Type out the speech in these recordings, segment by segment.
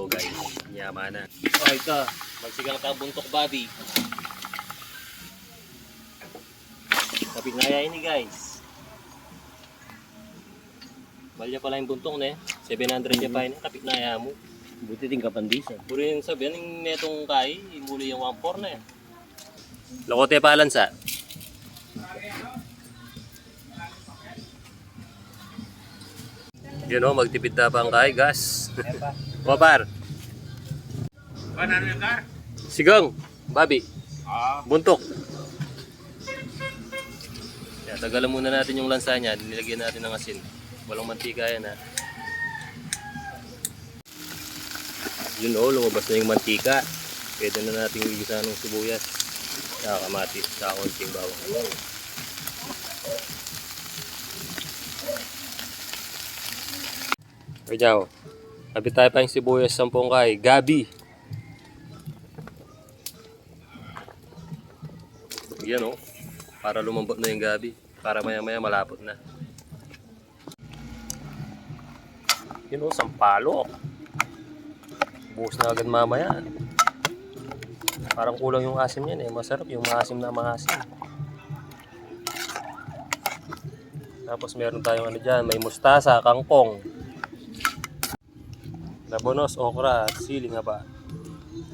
ulo guys. Yaman na. Okay ka. Magsigang ka buntok Bobby. Kapit na yan ni guys. Balya pala yung buntok na eh. 700 niya pa yun. Kapit na yan mo. Buti din kapandisan. Puro yung sabihan yung netong kay. Muli yung 1.4 na yan. Lokote palansa. Yun o, magtipid na pa ang kay gas. Wapar. Ano yung car? Sigang. Bobby. Buntok. Yan, tagalan muna natin yung lansa niya. Nilagyan natin ng asin. Walang mantika yan ha. Yun o, lumabas na yung mantika. Pwede na natin igisa ng sibuyas. Saka kamatis. Saka konting bawang. Kaya kapit tayo pa yung sibuyas 10 kay Gabi. Yan o. Para lumambot na yung gabi. Para maya maya malapot na. Yun o, sampalok. Buhos na agad mamaya. Parang kulang yung asim yan eh. Masarap yung maasim na maasim. Tapos meron tayong ano dyan. May mustasa, kangkong. Labonos, okra, at sili nga ba.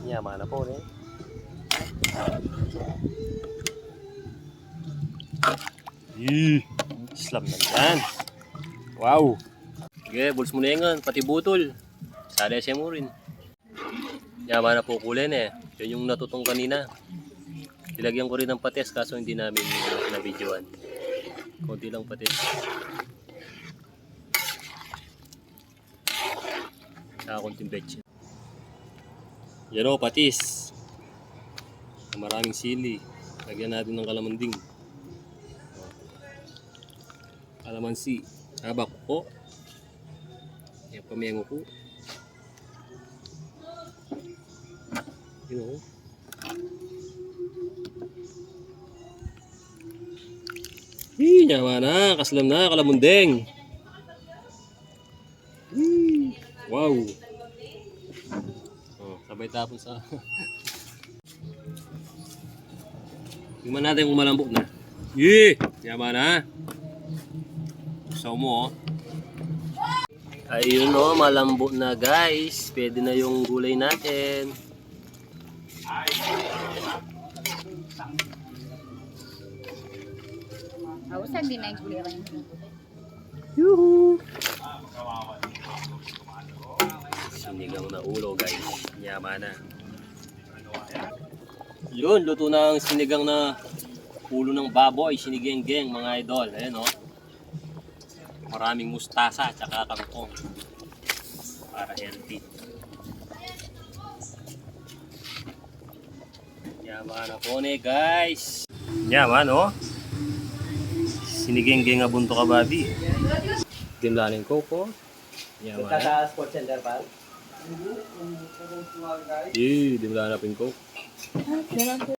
Yaman na po eh. Islam na yan. Wow. Okay, buls mo na yan. Pati butol. Sada siya mo rin. Yaman na po kulin eh. Yun yung natutong kanina. Ilagyan ko rin ng patis kaso hindi namin na-videoan. Kunti lang patis. Saka kunting betchin. Yan o, patis. Maraming sili. Lagyan natin ng kalamanding. Kalamansi. Habak ko. Yan, pamengo ko. Yun o. Yaman na. Kaslam na. Kalamundeng. Wow. Oh, sabay tapon sa... Tingnan natin kung malambot na. Yaman na. Gusto mo oh. Ayun oh, malambot na guys. Pwede na yung gulay natin. Saan din na yung gulay kayo? Yuhu! Sinigang na ulo guys. Yaman na. Yun, luto na ang sinigang na ulo ng baboy. Sinigeng-geng mga idol. Ayan oh. Maraming mustasa at saka kangkong. Para healthy. Yaman na po ni guys. Yaman oh. Sinigeng-geng nga bunto ka babi. Dimlaning koko. Yaman na. Sa sports center pa? Dimlaning coke.